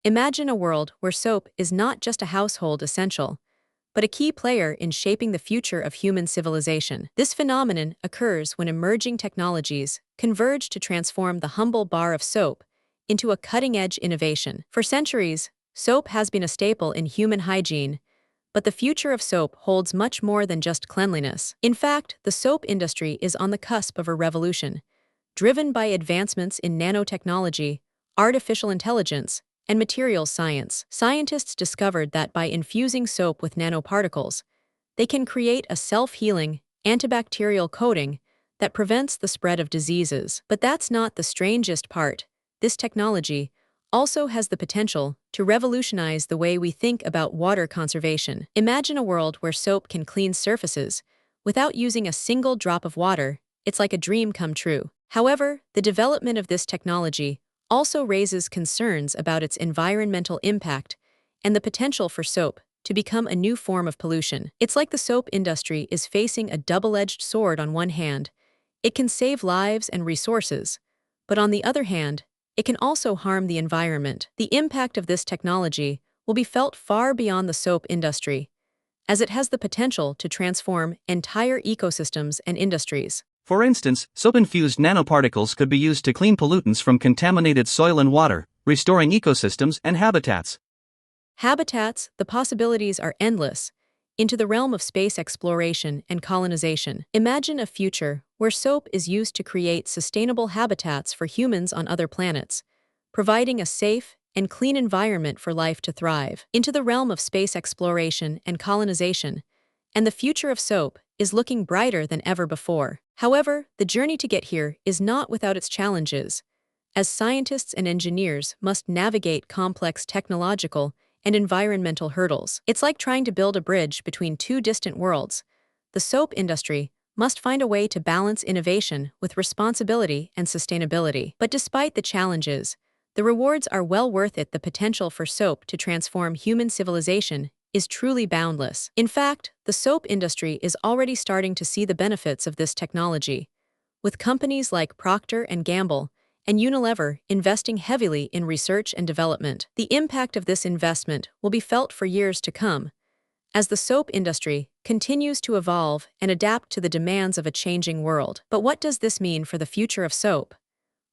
Imagine a world where soap is not just a household essential, but a key player in shaping the future of human civilization. This phenomenon occurs when emerging technologies converge to transform the humble bar of soap into a cutting-edge innovation. For centuries, soap has been a staple in human hygiene, but the future of soap holds much more than just cleanliness. In fact, the soap industry is on the cusp of a revolution, driven by advancements in nanotechnology, artificial intelligence, and materials science. Scientists discovered that by infusing soap with nanoparticles, they can create a self-healing, antibacterial coating that prevents the spread of diseases. But that's not the strangest part. This technology also has the potential to revolutionize the way we think about water conservation. Imagine a world where soap can clean surfaces without using a single drop of water. It's like a dream come true. However, the development of this technology also raises concerns about its environmental impact and the potential for soap to become a new form of pollution. It's like the soap industry is facing a double-edged sword. On one hand, it can save lives and resources, but on the other hand, it can also harm the environment. The impact of this technology will be felt far beyond the soap industry, as it has the potential to transform entire ecosystems and industries. For instance, soap-infused nanoparticles could be used to clean pollutants from contaminated soil and water, restoring ecosystems and habitats. The possibilities are endless, into the realm of space exploration and colonization. Imagine a future where soap is used to create sustainable habitats for humans on other planets, providing a safe and clean environment for life to thrive. Into the realm of space exploration and colonization, and the future of soap is looking brighter than ever before. However, the journey to get here is not without its challenges, as scientists and engineers must navigate complex technological and environmental hurdles. It's like trying to build a bridge between two distant worlds. The soap industry must find a way to balance innovation with responsibility and sustainability. But despite the challenges, the rewards are well worth it. The potential for soap to transform human civilization is truly boundless. In fact, the soap industry is already starting to see the benefits of this technology, with companies like Procter & Gamble and Unilever investing heavily in research and development. The impact of this investment will be felt for years to come, as the soap industry continues to evolve and adapt to the demands of a changing world. But what does this mean for the future of soap?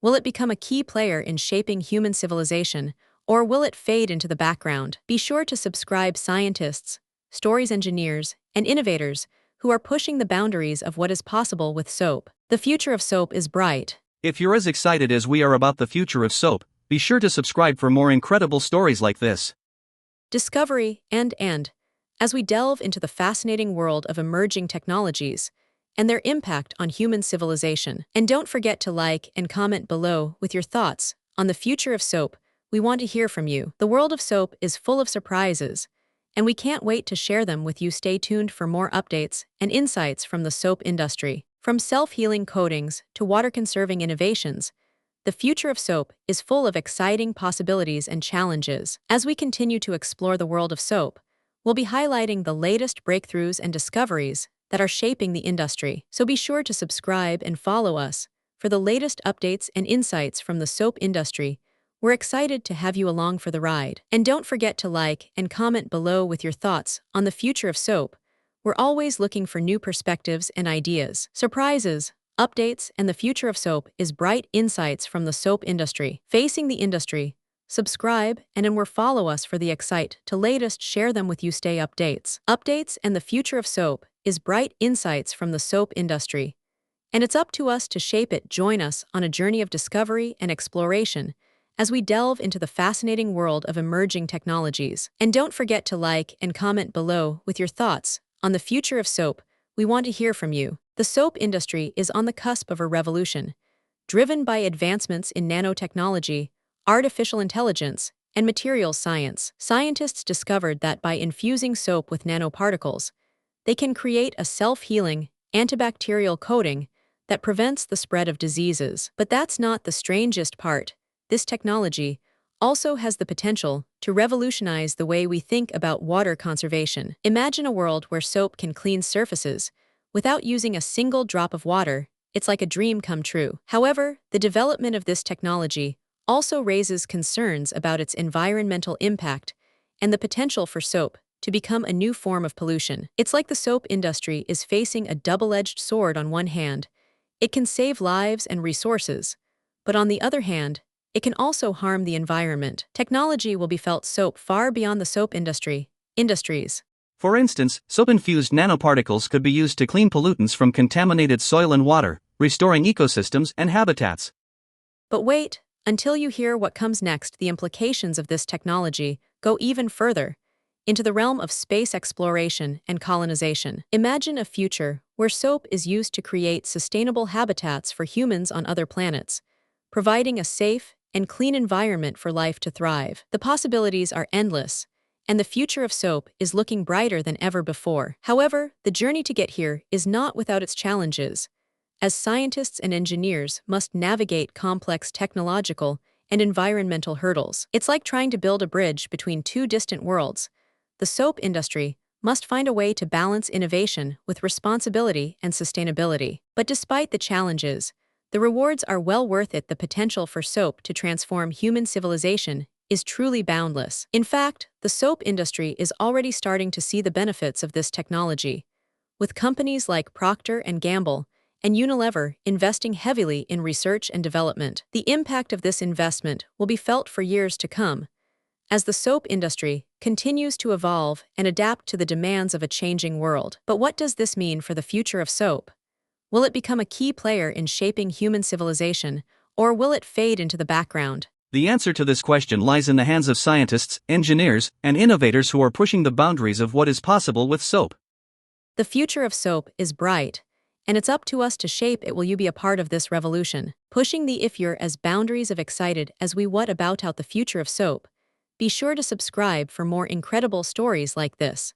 Will it become a key player in shaping human civilization, or will it fade into the background? Be sure to subscribe scientists, stories engineers, and innovators who are pushing the boundaries of what is possible with soap. The future of soap is bright. If you're as excited as we are about the future of soap, be sure to subscribe for more incredible stories like this. Discovery and as we delve into the fascinating world of emerging technologies and their impact on human civilization. And don't forget to like and comment below with your thoughts on the future of soap. We want to hear from you. The world of soap is full of surprises, and we can't wait to share them with you. Stay tuned for more updates and insights from the soap industry. From self-healing coatings to water-conserving innovations, the future of soap is full of exciting possibilities and challenges. As we continue to explore the world of soap, we'll be highlighting the latest breakthroughs and discoveries that are shaping the industry. So be sure to subscribe and follow us for the latest updates and insights from the soap industry. We're excited to have you along for the ride. And don't forget to like and comment below with your thoughts on the future of soap. We're always looking for new perspectives and ideas. Surprises, updates, and the future of soap is bright insights from the soap industry. Facing the industry, subscribe and follow us for the latest. Share them with you. Stay updates and the future of soap is bright insights from the soap industry. And it's up to us to shape it. Join us on a journey of discovery and exploration as we delve into the fascinating world of emerging technologies. And don't forget to like and comment below with your thoughts on the future of soap. We want to hear from you. The soap industry is on the cusp of a revolution, driven by advancements in nanotechnology, artificial intelligence, and materials science. Scientists discovered that by infusing soap with nanoparticles, they can create a self-healing, antibacterial coating that prevents the spread of diseases. But that's not the strangest part. This technology also has the potential to revolutionize the way we think about water conservation. Imagine a world where soap can clean surfaces without using a single drop of water. It's like a dream come true. However, the development of this technology also raises concerns about its environmental impact and the potential for soap to become a new form of pollution. It's like the soap industry is facing a double-edged sword. On one hand, it can save lives and resources, but on the other hand, it can also harm the environment. Technology will be felt soap far beyond the soap industries. For instance, soap-infused nanoparticles could be used to clean pollutants from contaminated soil and water, restoring ecosystems and habitats. But wait, until you hear what comes next, the implications of this technology go even further, into the realm of space exploration and colonization. Imagine a future where soap is used to create sustainable habitats for humans on other planets, providing a safe and clean environment for life to thrive. The possibilities are endless, and the future of soap is looking brighter than ever before. However, the journey to get here is not without its challenges, as scientists and engineers must navigate complex technological and environmental hurdles. It's like trying to build a bridge between two distant worlds. The soap industry must find a way to balance innovation with responsibility and sustainability. But despite the challenges, the rewards are well worth it. The potential for soap to transform human civilization is truly boundless. In fact, the soap industry is already starting to see the benefits of this technology, with companies like Procter & Gamble and Unilever investing heavily in research and development. The impact of this investment will be felt for years to come, as the soap industry continues to evolve and adapt to the demands of a changing world. But what does this mean for the future of soap? Will it become a key player in shaping human civilization, or will it fade into the background? The answer to this question lies in the hands of scientists, engineers, and innovators who are pushing the boundaries of what is possible with soap. The future of soap is bright, and it's up to us to shape it. Will you be a part of this revolution, pushing the if you're as boundaries of excited as we what about out the future of soap? Be sure to subscribe for more incredible stories like this.